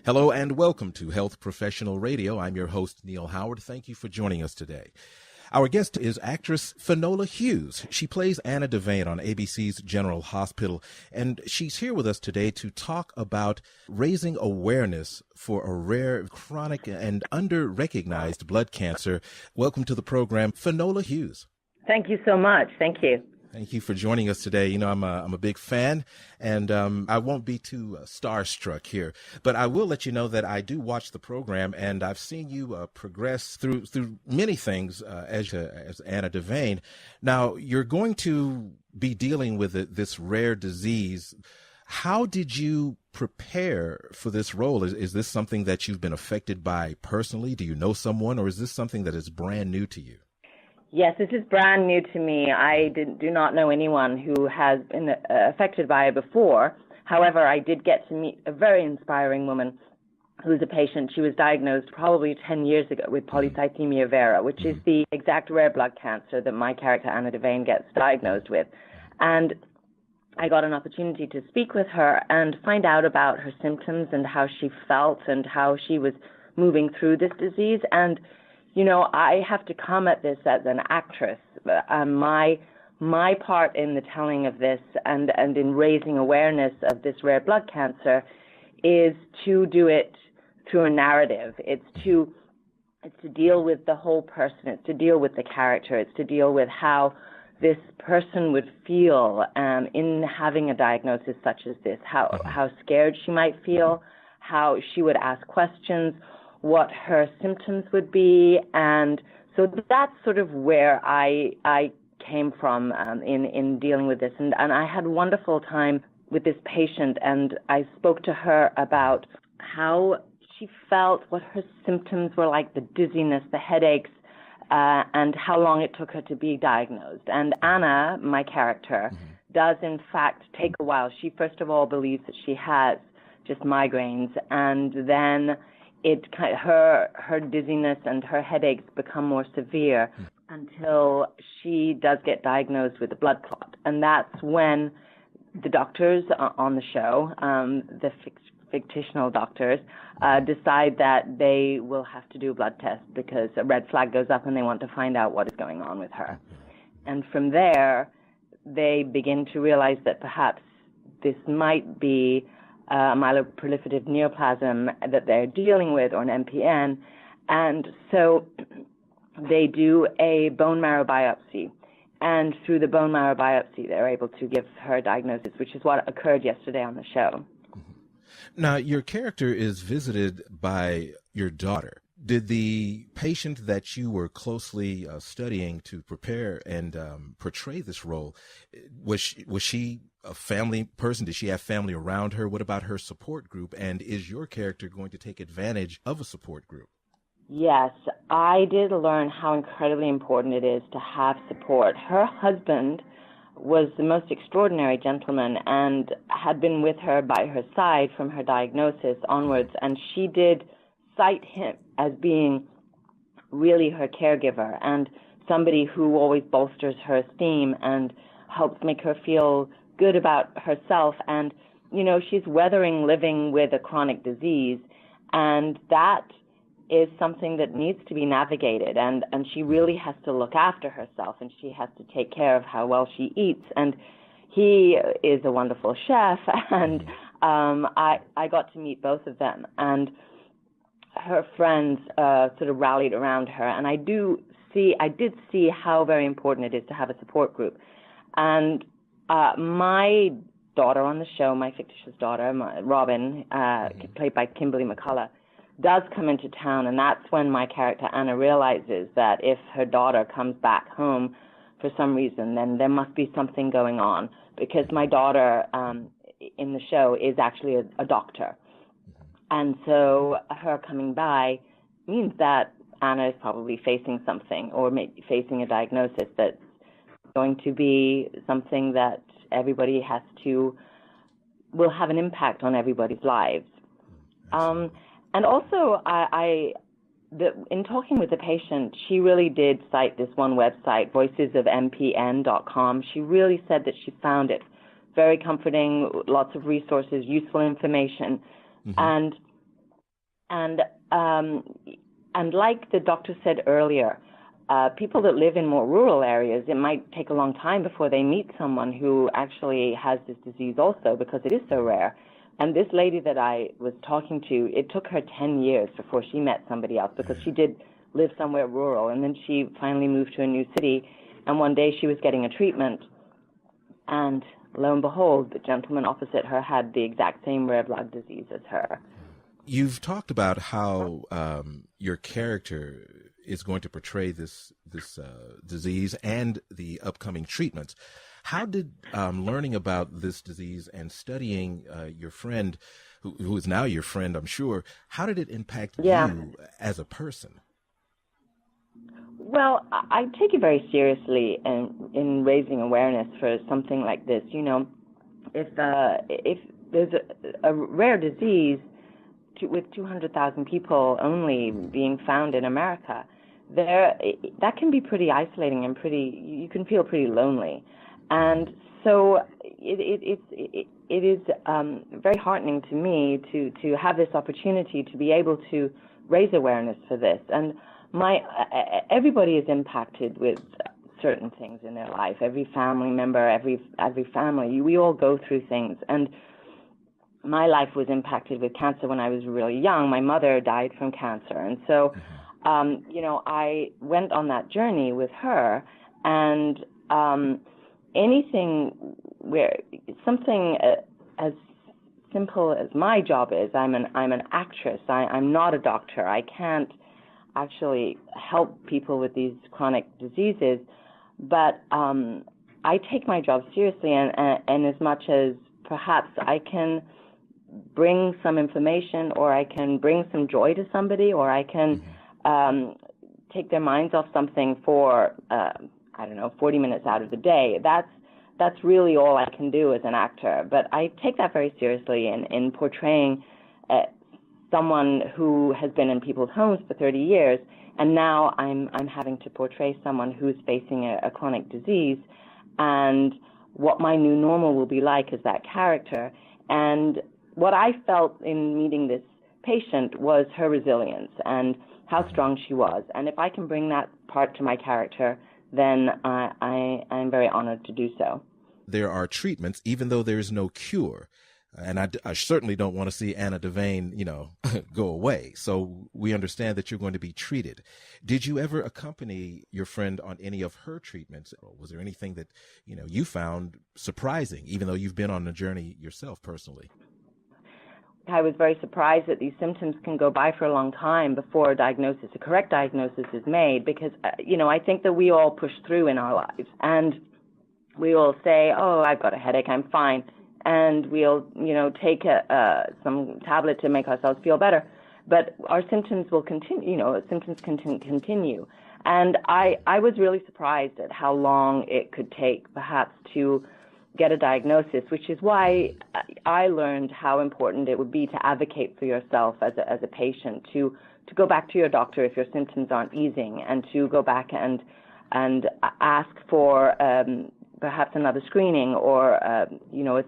Hello and welcome to Health Professional Radio. I'm your host, Neal Howard. Thank you for joining us today. Our guest is actress Finola Hughes. She plays Anna Devane on ABC's General Hospital, and she's here with us today to talk about raising awareness for a rare, chronic, and under-recognized blood cancer. Welcome to the program, Finola Hughes. Thank you so much. Thank you. Thank you for joining us today. You know, I'm a big fan, and I won't be too starstruck here, but I will let you know that I do watch the program, and I've seen you progress through many things as Anna Devane. Now, you're going to be dealing with this rare disease. How did you prepare for this role? Is this something that you've been affected by personally? Do you know someone, or is this something that is brand new to you? Yes, this is brand new to me. I do not know anyone who has been affected by it before. However, I did get to meet a very inspiring woman who's a patient. She was diagnosed probably 10 years ago with Polycythemia Vera, which is the exact rare blood cancer that my character Anna Devane gets diagnosed with. And I got an opportunity to speak with her and find out about her symptoms and how she felt and how she was moving through this disease. And you know, I have to come at this as an actress. My part in the telling of this and in raising awareness of this rare blood cancer is to do it through a narrative. It's to deal with the whole person. It's to deal with the character. It's to deal with how this person would feel in having a diagnosis such as this, how scared she might feel, how she would ask questions, what her symptoms would be. And so that's sort of where I came from in dealing with this. And I had a wonderful time with this patient, and I spoke to her about how she felt, what her symptoms were like, the dizziness, the headaches, and how long it took her to be diagnosed. And Anna, my character, does in fact take a while. She first of all believes that she has just migraines, and then her dizziness and her headaches become more severe until she does get diagnosed with a blood clot. And that's when the doctors on the show, the fictional doctors, decide that they will have to do a blood test because a red flag goes up and they want to find out what is going on with her. And from there, they begin to realize that perhaps this might be myeloproliferative neoplasm that they're dealing with, or an MPN, and so they do a bone marrow biopsy, and through the bone marrow biopsy they're able to give her a diagnosis, which is what occurred yesterday on the show. Now, your character is visited by your daughter. Did the patient that you were closely studying to prepare and portray this role, was she a family person? Did she have family around her? What about her support group? And is your character going to take advantage of a support group? Yes, I did learn how incredibly important it is to have support. Her husband was the most extraordinary gentleman and had been with her by her side from her diagnosis onwards, and she did cite him as being really her caregiver and somebody who always bolsters her esteem and helps make her feel good about herself. And, you know, she's weathering living with a chronic disease, and that is something that needs to be navigated, and she really has to look after herself, and she has to take care of how well she eats. And he is a wonderful chef, and I got to meet both of them, and her friends sort of rallied around her, and I did see how very important it is to have a support group. And my daughter on the show, my fictitious daughter, Robin, played by Kimberly McCullough, does come into town, and that's when my character Anna realizes that if her daughter comes back home for some reason, then there must be something going on, because my daughter in the show is actually a doctor. And so her coming by means that Anna is probably facing something, or maybe facing a diagnosis that's going to be something that everybody will have an impact on everybody's lives. And also, in talking with the patient, she really did cite this one website, voicesofmpn.com. She really said that she found it very comforting, lots of resources, useful information. And And like the doctor said earlier, people that live in more rural areas, it might take a long time before they meet someone who actually has this disease also, because it is so rare. And this lady that I was talking to, it took her 10 years before she met somebody else, because she did live somewhere rural, and then she finally moved to a new city, and one day she was getting a treatment, and lo and behold, the gentleman opposite her had the exact same rare blood disease as her. You've talked about how your character is going to portray this disease and the upcoming treatments. How did learning about this disease and studying your friend, who is now your friend, I'm sure, how did it impact you as a person? Well, I take it very seriously in raising awareness for something like this. You know, if there's a rare disease with 200,000 people only being found in America, that can be pretty isolating and you can feel pretty lonely. And so it is very heartening to me to have this opportunity to be able to raise awareness for this. And everybody is impacted with certain things in their life. Every family member, every family, we all go through things. And my life was impacted with cancer when I was really young. My mother died from cancer, and so I went on that journey with her. And something as simple as my job is, I'm an actress. I'm not a doctor. I can't actually help people with these chronic diseases, but I take my job seriously, and as much as perhaps I can bring some information, or I can bring some joy to somebody, or I can take their minds off something for 40 minutes out of the day, that's really all I can do as an actor. But I take that very seriously in portraying someone who has been in people's homes for 30 years, and now I'm having to portray someone who's facing a chronic disease, and what my new normal will be like as that character. And what I felt in meeting this patient was her resilience and how strong she was. And if I can bring that part to my character, then I'm very honored to do so. There are treatments, even though there is no cure. And I certainly don't want to see Anna Devane, go away. So we understand that you're going to be treated. Did you ever accompany your friend on any of her treatments? Or was there anything that, you found surprising, even though you've been on the journey yourself personally? I was very surprised that these symptoms can go by for a long time before a correct diagnosis is made, because, I think that we all push through in our lives, and we all say, oh, I've got a headache, I'm fine. And we'll, take some tablet to make ourselves feel better. But our symptoms will continue, symptoms continue. And I was really surprised at how long it could take, perhaps, to get a diagnosis, which is why I learned how important it would be to advocate for yourself as a patient, to go back to your doctor if your symptoms aren't easing, and to go back and ask for perhaps another screening, or a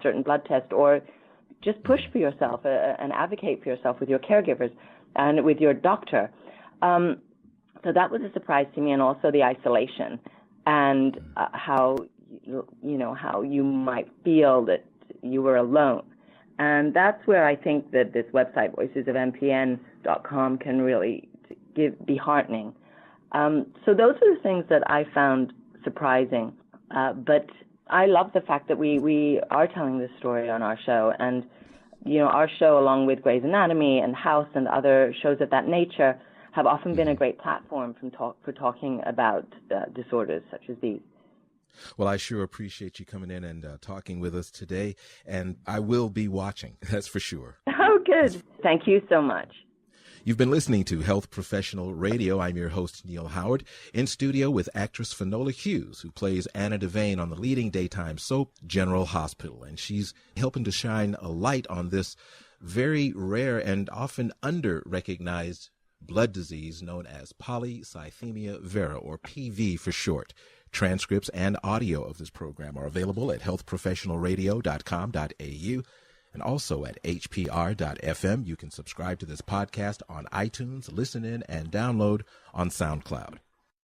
certain blood test, or just push for yourself and advocate for yourself with your caregivers and with your doctor. So that was a surprise to me, and also the isolation and how you might feel that you were alone. And that's where I think that this website, voicesofmpn.com, can really be heartening. So those are the things that I found surprising. But I love the fact that we are telling this story on our show. And, our show, along with Grey's Anatomy and House and other shows of that nature, have often been a great platform for talking about disorders such as these. Well, I sure appreciate you coming in and talking with us today, and I will be watching, that's for sure. Oh, good. Thank you so much. You've been listening to Health Professional Radio. I'm your host, Neal Howard, in studio with actress Finola Hughes, who plays Anna Devane on the leading daytime soap General Hospital, and she's helping to shine a light on this very rare and often under-recognized blood disease known as Polycythemia Vera, or PV for short. Transcripts and audio of this program are available at healthprofessionalradio.com.au. and also at hpr.fm. You can subscribe to this podcast on iTunes, listen in, and download on SoundCloud.